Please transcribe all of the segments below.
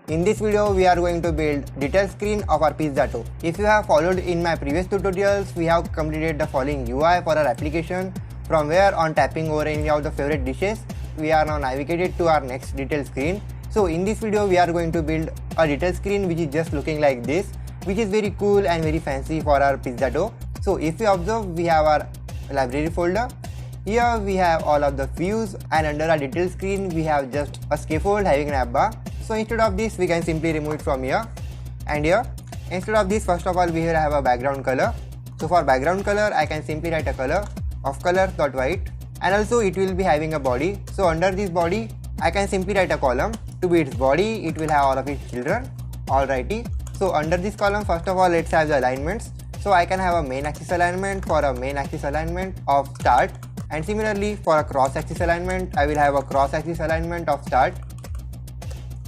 In this video, we are going to build detail screen of our Pizzato. If you have followed in my previous tutorials, we have completed the following UI for our application, from where on tapping over any of the favorite dishes, we are now navigated to our next detail screen. So in this video, we are going to build a detail screen which is just looking like this, which is very cool and very fancy for our Pizzato. So if you observe, we have our library folder. Here we have all of the views, and under our detail screen we have just a scaffold having an app bar. So instead of this, we can simply remove it from here. And here, instead of this, first of all, we here have a background color. So for background color, I can simply write a color of color.white, and also it will be having a body. So under this body, I can simply write a column. To be its body, it will have all of its children. Alrighty. So under this column, first of all, let's have the alignments. So I can have a main axis alignment for a main axis alignment of start, and similarly for a cross axis alignment, I will have a cross axis alignment of start.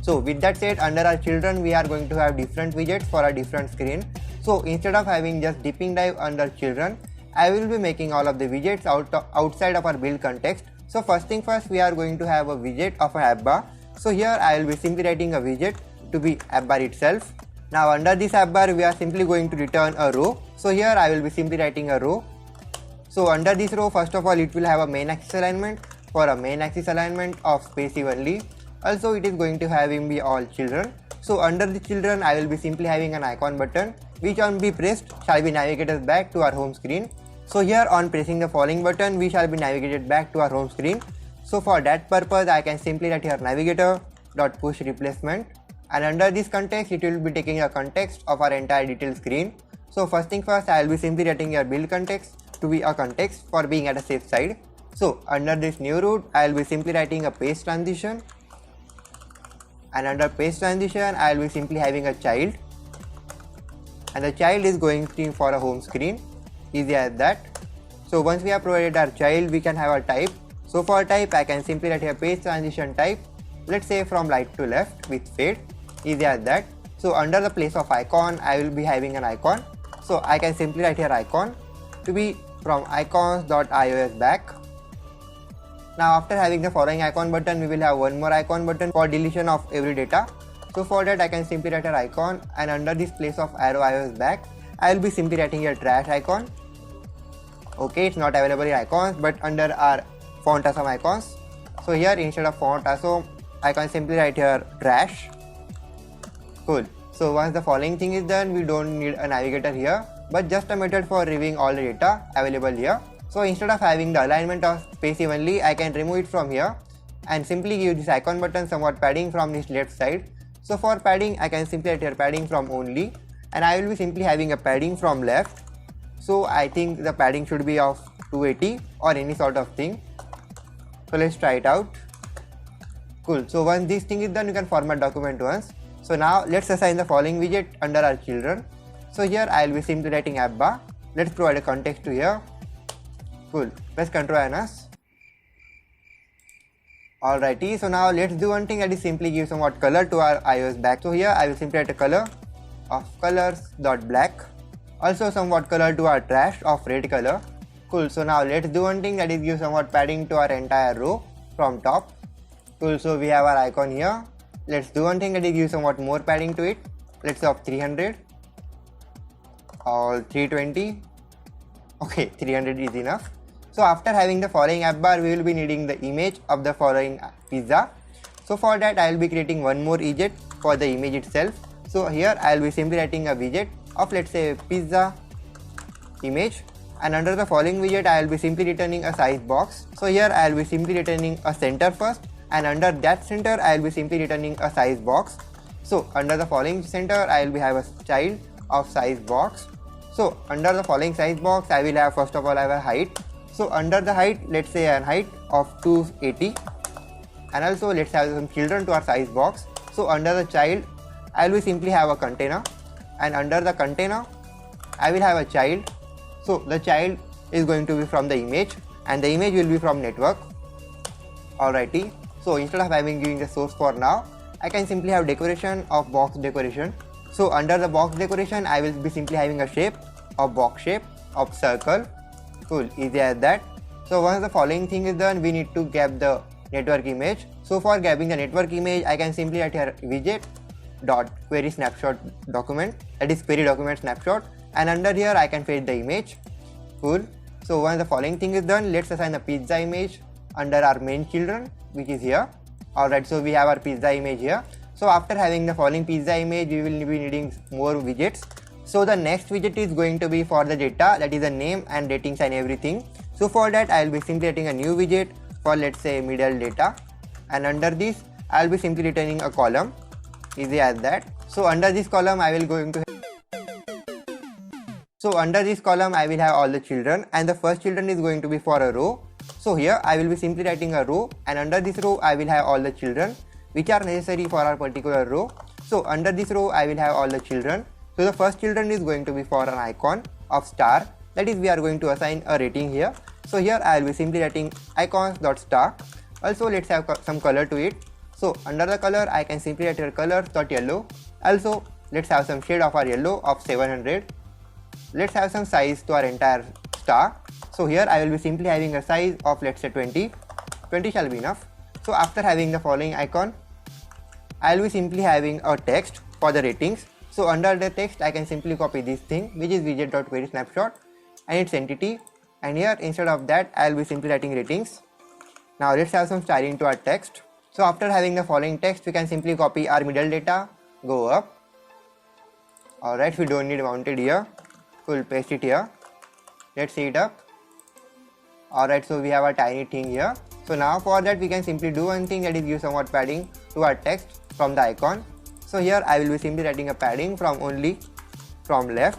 So with that said, under our children, we are going to have different widgets for a different screen. So instead of having just deeping dive under children, I will be making all of the widgets outside of our build context. So first thing first, we are going to have a widget of an app bar. So here I will be simply writing a widget to be app bar itself. Now under this app bar, we are simply going to return a row. So here I will be simply writing a row. So under this row, first of all, it will have a main axis alignment for a main axis alignment of space evenly. Also, it is going to having be all children. So under the children, I will be simply having an icon button, which on be pressed shall be navigated back to our home screen. So here on pressing the following button, we shall be navigated back to our home screen. So for that purpose, I can simply write here navigator.push replacement, and under this context, it will be taking a context of our entire detail screen. So first thing first, I will be simply writing your build context to be a context for being at a safe side. So under this new root, I will be simply writing a paste transition, and under paste transition, I will be simply having a child, and the child is going to for a home screen. Easy as that. So once we have provided our child, we can have a type. So for type, I can simply write here paste transition type, let's say from right to left with fade. Easy as that. So under the place of icon, I will be having an icon. So I can simply write here icon to be from icons.ios back. Now after having the following icon button, we will have one more icon button for deletion of every data. So for that, I can simply write an icon, and under this place of arrow iOS back, I will be simply writing a trash icon. Okay, it's not available in icons, but under our font awesome icons. So here instead of font awesome, I can simply write here trash. Cool. So once the following thing is done, we don't need a navigator here, but just a method for reviewing all the data available here. So instead of having the alignment of space evenly, I can remove it from here and simply give this icon button somewhat padding from this left side. So for padding, I can simply write here padding from only, and I will be simply having a padding from left. So I think the padding should be of 280 or any sort of thing. So let's try it out. Cool. So once this thing is done, you can format document once. So now let's assign the following widget under our children. So here I will be simply writing app bar. Let's provide a context to here. Cool. Press Ctrl and S. Alrighty. So now let's do one thing, that is simply give somewhat color to our iOS back. So here I will simply write a color of colors.black. Also somewhat color to our trash of red color. Cool. So now let's do one thing, that is give somewhat padding to our entire row from top. Cool. So we have our icon here. Let's do one thing, that is give somewhat more padding to it. Let's say of 300 or 320. Okay, 300 is enough. So after having the following app bar, we will be needing the image of the following pizza. So for that, I will be creating one more widget for the image itself. So here I will be simply writing a widget of, let's say, pizza image, and under the following widget, I will be simply returning a size box. So here I will be simply returning a center first, and under that center, I will be simply returning a size box. So under the following center, I will be have a child of size box. So under the following size box, I will have first of all have a height. So under the height, let's say a height of 280, and also let's have some children to our size box. So under the child, I will simply have a container, and under the container, I will have a child. So the child is going to be from the image, and the image will be from network. Alrighty. So instead of having giving the source for now, I can simply have decoration of box decoration. So under the box decoration, I will be simply having a shape of box shape of circle. Cool. Easy as that. So once the following thing is done, we need to grab the network image. So for grabbing the network image, I can simply write here widget dot query snapshot document, that is query document snapshot, and under here I can fetch the image. Cool. So once the following thing is done, let's assign the pizza image under our main children, which is here. Alright, so we have our pizza image here. So after having the following pizza image, we will be needing more widgets. So the next widget is going to be for the data, that is the name and ratings and everything. So for that I will be simply adding a new widget for, let's say, middle data, and under this I will be simply returning a column, easy as that. So under this column I will have all the children, and the first children is going to be for a row. So here I will be simply writing a row, and under this row I will have all the children which are necessary for our particular row. So under this row I will have all the children. So the first children is going to be for an icon of star, that is we are going to assign a rating here. So here I will be simply writing icons.star. Also let's have some color to it. So under the color I can simply write a color.yellow. Also let's have some shade of our yellow of 700. Let's have some size to our entire star. So here I will be simply having a size of, let's say, 20 shall be enough. So after having the following icon, I will be simply having a text for the ratings. So under the text I can simply copy this thing, which is widget.querySnapshot and its entity, and here instead of that I will be simply writing ratings. Now let's have some styling to our text. So after having the following text, we can simply copy our middle data, go up. Alright, we don't need mounted here. We'll paste it here. Let's see it up. Alright, so we have a tiny thing here. So now for that we can simply do one thing, that is give somewhat padding to our text from the icon. So here I will be simply writing a padding from left.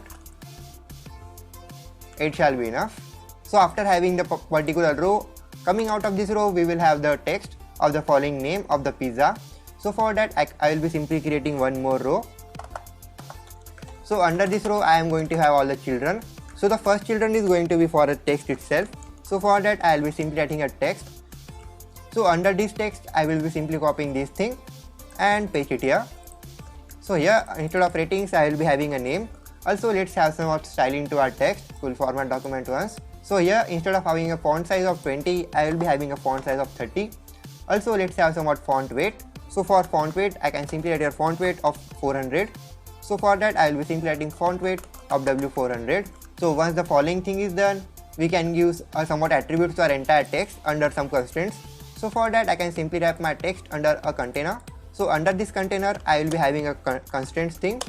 It shall be enough. So after having the particular row, coming out of this row we will have the text of the following name of the pizza. So for that I will be simply creating one more row. So under this row I am going to have all the children. So the first children is going to be for a text itself. So for that I will be simply writing a text. So under this text I will be simply copying this thing and paste it here. So here instead of ratings I will be having a name. Also let's have some styling to our text. We'll format document once. So here instead of having a font size of 20, I will be having a font size of 30. Also let's have somewhat font weight. So for font weight I can simply write a font weight of 400. So for that I will be simply writing font weight of W400. So once the following thing is done, we can use somewhat attributes to our entire text under some constraints. So for that I can simply wrap my text under a container. So under this container I will be having a constraints thing,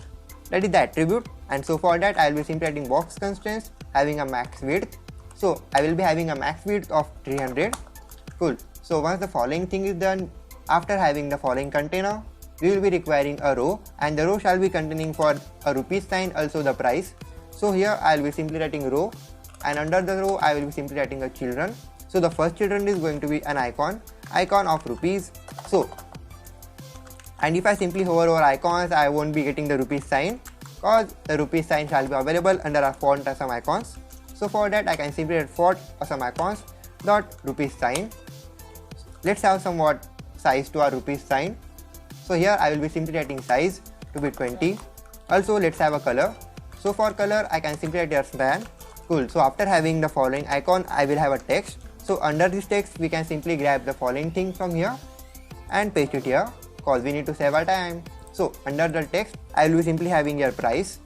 that is the attribute, and so for that I will be simply writing box constraints having a max width. So I will be having a max width of 300. Cool. So once the following thing is done, after having the following container, we will be requiring a row, and the row shall be containing for a rupees sign, also the price. So here I will be simply writing row, and under the row I will be simply writing a children. So the first children is going to be an icon of rupees. So, and if I simply hover over icons, I won't be getting the rupees sign, because the rupees sign shall be available under our font awesome icons. So for that I can simply write font awesome icons dot rupees sign. Let's have somewhat size to our rupees sign. So here I will be simply writing size to be 20. Also let's have a color. So for color I can simply write span. Cool. So after having the following icon, I will have a text. So under this text we can simply grab the following thing from here and paste it here, because we need to save our time. So under the text I will be simply having your price.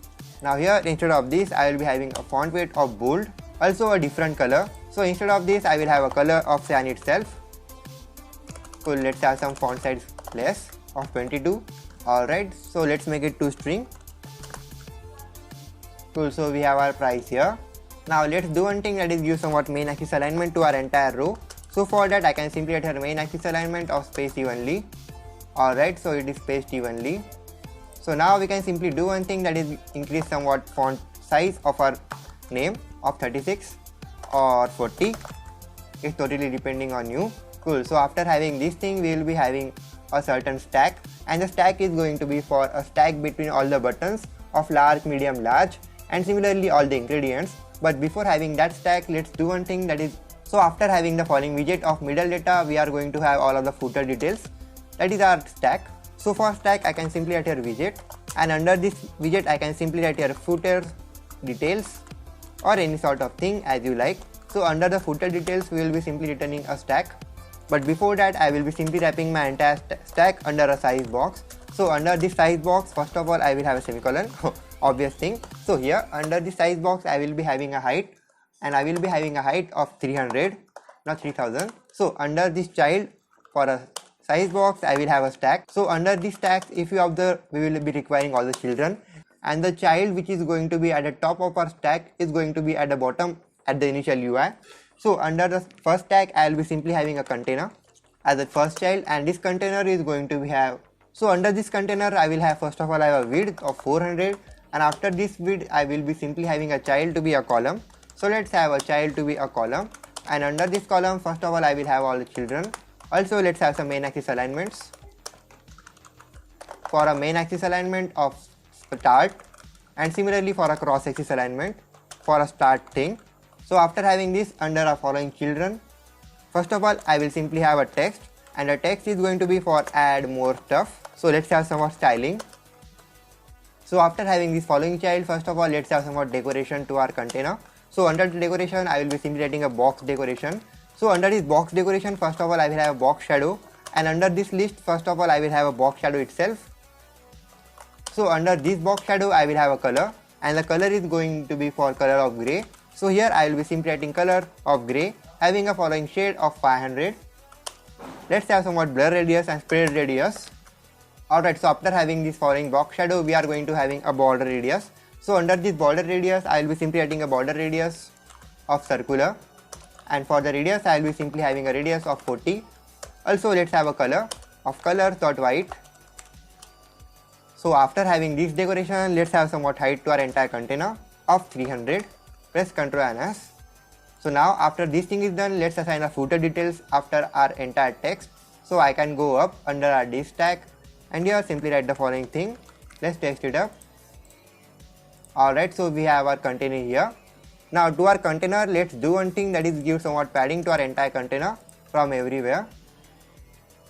Now here instead of this I will be having a font weight of bold, also a different color. So instead of this I will have a color of cyan itself. Cool. Let's have some font size less of 22. Alright, so let's make it to string. Cool. So we have our price here. Now let's do one thing, that is give somewhat main axis alignment to our entire row. So for that I can simply write our main axis alignment of space evenly. Alright, so it is spaced evenly. So now we can simply do one thing, that is increase somewhat font size of our name of 36 or 40. It's totally depending on you. Cool. So after having this thing we will be having a certain stack, and the stack is going to be for a stack between all the buttons of large, medium, large, and similarly all the ingredients. But before having that stack, let's do one thing, that is, so after having the following widget of middle data, we are going to have all of the footer details, that is our stack. So for stack I can simply write here widget, and under this widget I can simply write here footer details or any sort of thing as you like. So under the footer details we will be simply returning a stack, but before that I will be simply wrapping my entire stack under a size box. So under this size box, first of all I will have a semicolon, obvious thing. So here under the size box I will be having a height, and I will be having a height of 300, not 3000. So under this child, for a size box I will have a stack. So under this stack, if you observe, we will be requiring all the children, and the child which is going to be at the top of our stack is going to be at the bottom at the initial UI. So under the first stack I will be simply having a container as the first child, and this container is going to be have. So under this container I will have, first of all I have a width of 400, and after this width I will be simply having a child to be a column. So let's have a child to be a column, and under this column first of all I will have all the children. Also let's have some main axis alignments. For a main axis alignment of start, and similarly for a cross axis alignment for a start thing. So after having this, under our following children, first of all I will simply have a text, and the text is going to be for add more stuff. So let's have some more styling. So after having this following child, first of all let's have some more decoration to our container. So under the decoration I will be simply adding a box decoration. So under this box decoration, first of all I will have a box shadow, and under this list first of all I will have a box shadow itself. So under this box shadow I will have a color, and the color is going to be for color of grey. So here I will be simply adding color of grey, having a following shade of 500. Let's have somewhat blur radius and spread radius. Alright, so after having this following box shadow, we are going to having a border radius. So under this border radius I will be simply adding a border radius of circular, and for the radius I will be simply having a radius of 40. Also let's have a color of color.white. So after having this decoration, let's have somewhat height to our entire container of 300. Press Ctrl and S. So now after this thing is done, let's assign a footer details after our entire text. So I can go up under our div stack, and here simply write the following thing. Let's text it up. Alright, so we have our container here. Now to our container, let's do one thing, that is give somewhat padding to our entire container from everywhere.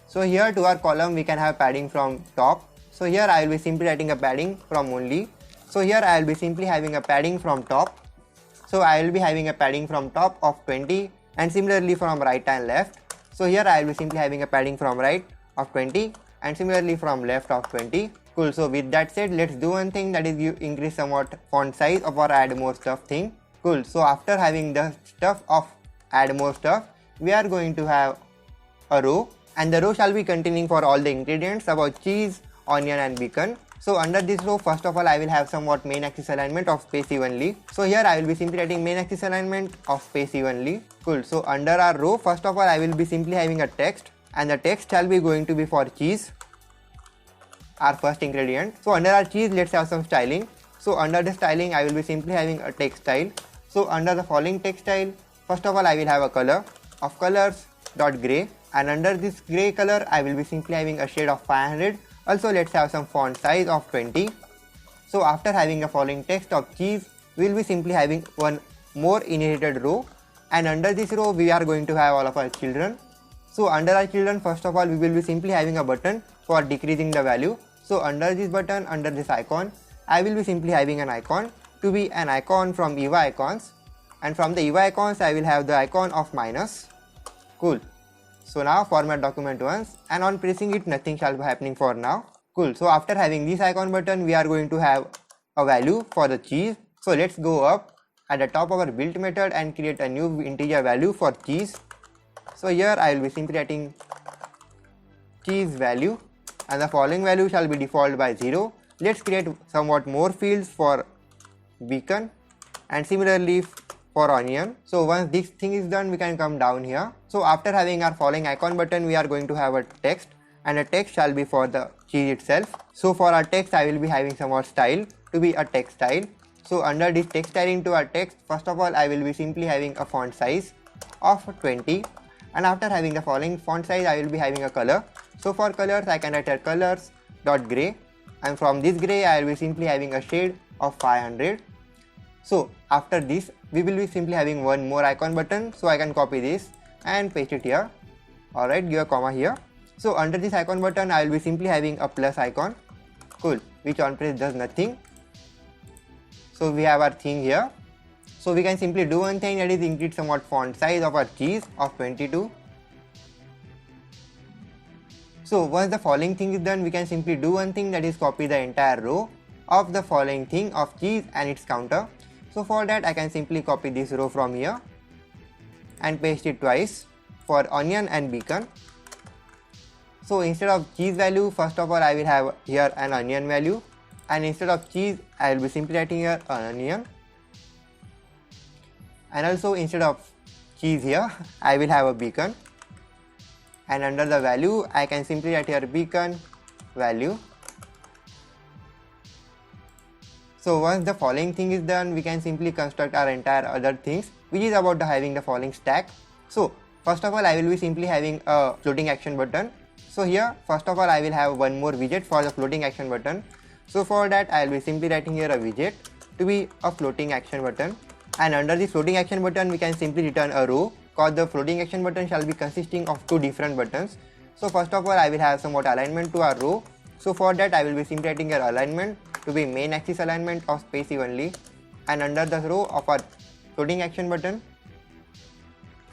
So here to our column we can have padding from top. So here I will be simply writing a padding from only. So here I will be simply having a padding from top. So I will be having a padding from top of 20, and similarly from right and left. So here I will be simply having a padding from right of 20, and similarly from left of 20. Cool. So with that said, let's do one thing, that is you increase somewhat font size of our add more stuff thing. Cool. So after having the stuff of add more stuff, we are going to have a row, and the row shall be containing for all the ingredients about cheese, onion and bacon. So under this row, first of all I will have somewhat main axis alignment of space evenly. So here I will be simply writing main axis alignment of space evenly. Cool. So under our row, first of all I will be simply having a text, and the text shall be going to be for cheese, our first ingredient. So under our cheese, let's have some styling. So under the styling I will be simply having a text style. So under the following text style, first of all I will have a color of colors.gray, and under this gray color I will be simply having a shade of 500. Also let's have some font size of 20. So after having the following text of cheese, we will be simply having one more inherited row, and under this row we are going to have all of our children. So under our children, first of all we will be simply having a button for decreasing the value. So under this button, under this icon, I will be simply having an icon to be an icon from UI icons, and from the UI icons I will have the icon of minus. Cool. So now format document once, and on pressing it nothing shall be happening for now. Cool. So after having this icon button, we are going to have a value for the cheese. So let's go up at the top of our build method and create a new integer value for cheese. So here I will be simply writing cheese value, and the following value shall be default by 0. Let's create somewhat more fields for bacon, and similarly for onion. So once this thing is done, we can come down here. So after having our following icon button, we are going to have a text, and the text shall be for the cheese itself. So for our text I will be having some more style to be a text style. So under this text styling to our text, first of all I will be simply having a font size of 20, and after having the following font size I will be having a color. So for colors I can write a colors.gray, and from this gray I will be simply having a shade of 500. So after this we will be simply having one more icon button, so I can copy this and paste it here. Alright, give a comma here. So under this icon button I will be simply having a plus icon. Cool, which on press does nothing. So we have our thing here. So we can simply do one thing, that is increase somewhat font size of our cheese of 22. So once the following thing is done, we can simply do one thing, that is copy the entire row of the following thing of cheese and its counter. So for that I can simply copy this row from here and paste it twice for onion and bacon. So instead of cheese value, first of all I will have here an onion value, and instead of cheese I will be simply writing here an onion, and also instead of cheese here I will have a bacon, and under the value I can simply write here bacon value. So once the following thing is done, we can simply construct our entire other things, which is about having the following stack. So first of all I will be simply having a floating action button. So here first of all I will have one more widget for the floating action button. So for that I will be simply writing here a widget to be a floating action button, and under the floating action button we can simply return a row, cause the floating action button shall be consisting of two different buttons. So first of all I will have somewhat alignment to our row. So for that I will be simply writing here alignment to be main axis alignment of space evenly, and under the row of our floating action button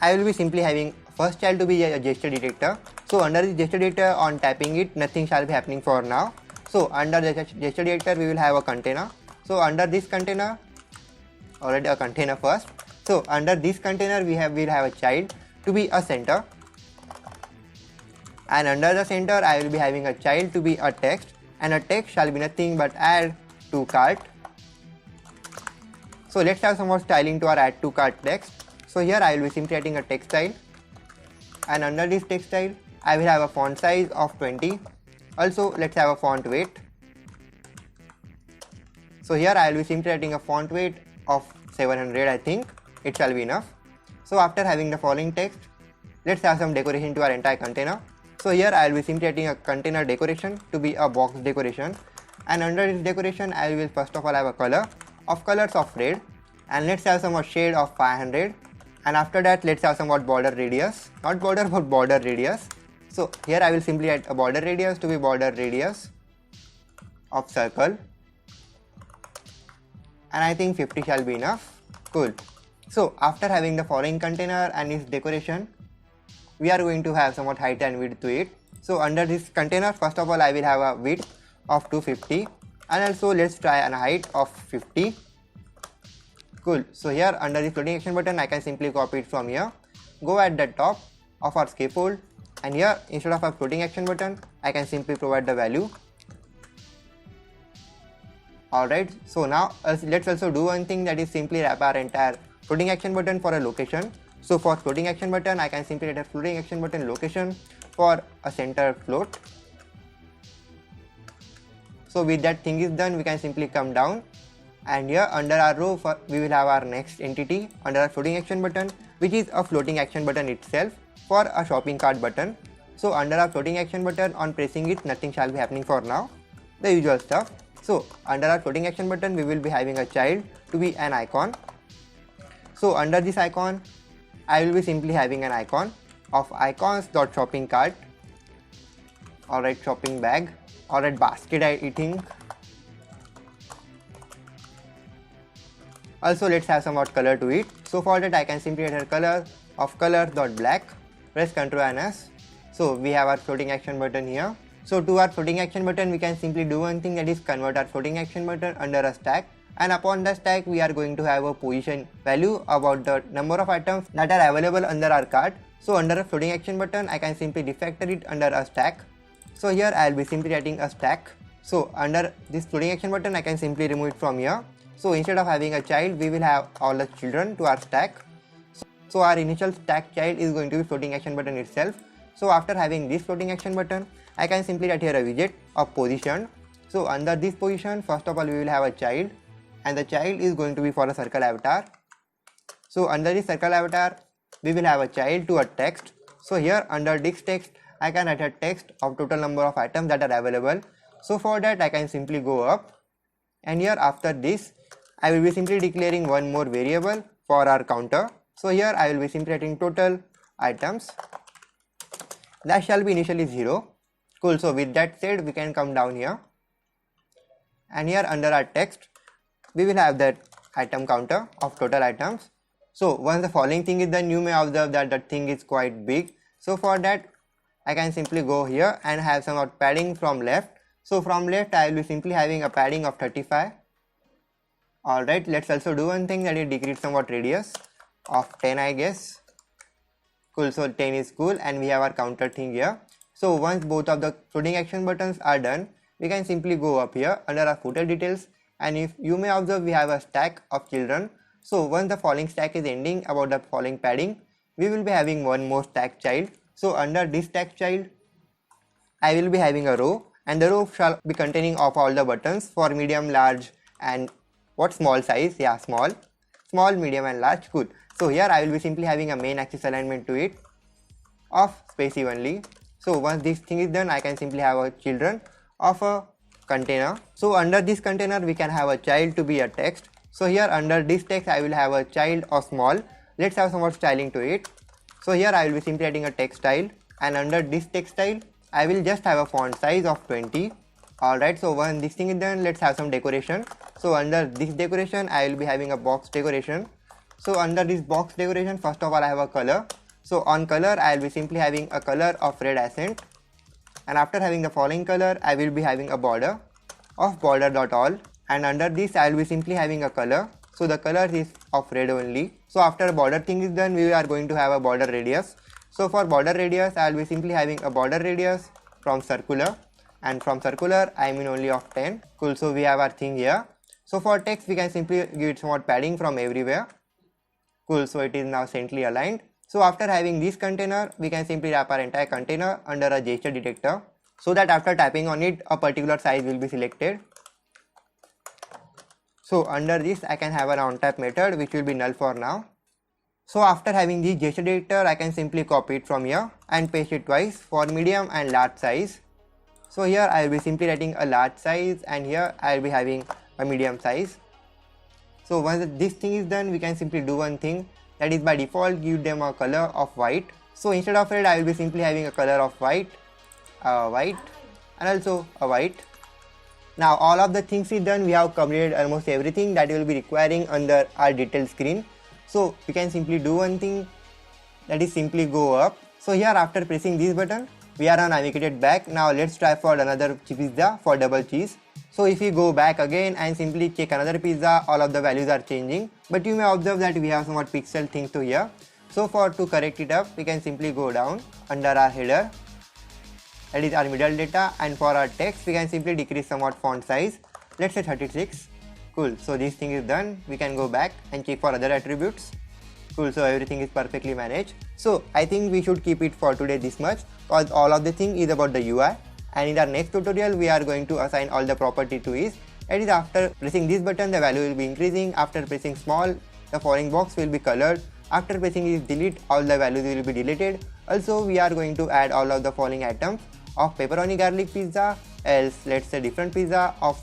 I will be simply having first child to be a gesture detector. So under the gesture detector, on tapping it, nothing shall be happening for now. So under the gesture detector we will have a container. So under this container, already a container first. So under this container we'll have a child to be a center, and under the center I will be having a child to be a text, and a text shall be nothing but add to cart. So let's have some more styling to our add to cart text. So here I will be simply adding a text style, and under this text style I will have a font size of 20. Also let's have a font weight. So here I will be simply adding a font weight of 700. I think it shall be enough. So after having the following text, let's have some decoration to our entire container. So here I will be simply adding a container decoration to be a box decoration, and under this decoration I will first of all have a color of colors of red, and let's have some more shade of 500, and after that let's have some more border radius, not border but border radius. So here I will simply add a border radius to be border radius of circle, and I think 50 shall be enough. Cool. So after having the following container and its decoration, we are going to have somewhat height and width to it. So under this container first of all I will have a width of 250, and also let's try a height of 50. Cool. So here under the floating action button I can simply copy it from here, go at the top of our scaffold, and here instead of a floating action button I can simply provide the value. Alright, so now let's also do one thing, that is simply wrap our entire floating action button for a location. So for floating action button I can simply add a floating action button location for a center float. So with that thing is done, we can simply come down, and here under our row we will have our next entity under our floating action button, which is a floating action button itself for a shopping cart button. So under our floating action button, on pressing it nothing shall be happening for now, the usual stuff. So under our floating action button we will be having a child to be an icon. So under this icon I will be simply having an icon of icons.shopping cart, alright, shopping bag, alright, basket I think. Also let's have some more color to it. So for that I can simply add a color of color.black, press Ctrl and S. So we have our floating action button here. So to our floating action button we can simply do one thing, that is convert our floating action button under a stack, and upon the stack we are going to have a position value about the number of items that are available under our cart. So under a floating action button I can simply refactor it under a stack. So here I will be simply writing a stack. So under this floating action button I can simply remove it from here. So instead of having a child we will have all the children to our stack. So our initial stack child is going to be floating action button itself. So after having this floating action button I can simply write here a widget of position. So under this position first of all we will have a child, and the child is going to be for a circle avatar. So under this circle avatar we will have a child to a text. So here under this text I can write a text of total number of items that are available. So for that I can simply go up, and here after this I will be simply declaring one more variable for our counter. So here I will be simply writing total items, that shall be initially 0. Cool. So with that said we can come down here, and here under our text we will have that item counter of total items. So once the following thing is done, you may observe that the thing is quite big. So for that I can simply go here and have some padding from left. So from left I will be simply having a padding of 35. Alright, let's also do one thing, that is decrease somewhat radius of 10 I guess. Cool, so 10 is cool, and we have our counter thing here. So once both of the floating action buttons are done, we can simply go up here under our footer details, and if you may observe, we have a stack of children. So once the falling stack is ending about the falling padding, we will be having one more stack child. So under this stack child, I will be having a row, and the row shall be containing of all the buttons for medium, large, and what small size? Yeah, small, medium, and large. Cool. So here I will be simply having a main axis alignment to it of space evenly. So once this thing is done, I can simply have a children of a container. So under this container we can have a child to be a text. So here under this text I will have a child of small. Let's have some more styling to it. So here I will be simply adding a text style, and under this text style I will just have a font size of 20. Alright, so once this thing is done, let's have some decoration. So under this decoration I will be having a box decoration. So under this box decoration, first of all I have a color. So on color I will be simply having a color of red accent, and after having the following color I will be having a border of border.all, and under this I will be simply having a color. So the color is of red only. So after border thing is done, we are going to have a border radius. So for border radius I will be simply having a border radius from circular, and from circular I mean only of 10. Cool, so we have our thing here. So for text we can simply give it somewhat padding from everywhere. Cool, so it is now centrally aligned. So after having this container, we can simply wrap our entire container under a gesture detector, so that after tapping on it, a particular size will be selected. So under this I can have an on tap method which will be null for now. So after having this gesture detector, I can simply copy it from here and paste it twice for medium and large size. So here I will be simply writing a large size, and here I will be having a medium size. So once this thing is done, we can simply do one thing, that is by default give them a color of white. So instead of red I will be simply having a color of white, and also a white. Now all of the things is done, we have completed almost everything that we will be requiring under our detail screen. So we can simply do one thing, that is simply go up. So here after pressing this button, we are on navigated back. Now let's try for another pizza for double cheese. So if we go back again and simply check another pizza, all of the values are changing, but you may observe that we have somewhat pixel things to here. So to correct it up, we can simply go down under our header, that is our middle data, and for our text we can simply decrease somewhat font size, let's say 36. Cool, so this thing is done. We can go back and check for other attributes. Cool, so everything is perfectly managed. So I think we should keep it for today this much, because all of the thing is about the UI. And in our next tutorial we are going to assign all the property to is, that is after pressing this button the value will be increasing, after pressing small the following box will be colored, after pressing this delete all the values will be deleted. Also we are going to add all of the following items of pepperoni garlic pizza, else let's say different pizza of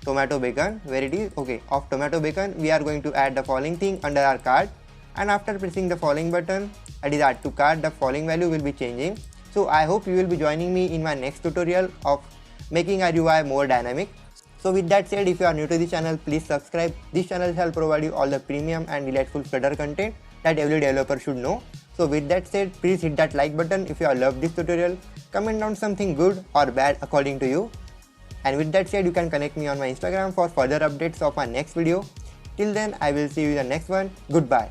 tomato bacon, where it is okay of tomato bacon. We are going to add the following thing under our card, and after pressing the following button, that is add to cart, the following value will be changing. So I hope you will be joining me in my next tutorial of making our UI more dynamic. So with that said, if you are new to this channel, please subscribe. This channel shall provide you all the premium and delightful Flutter content that every developer should know. So with that said, please hit that like button if you have loved this tutorial. Comment down something good or bad according to you. And with that said, you can connect me on my Instagram for further updates of my next video. Till then, I will see you in the next one. Goodbye.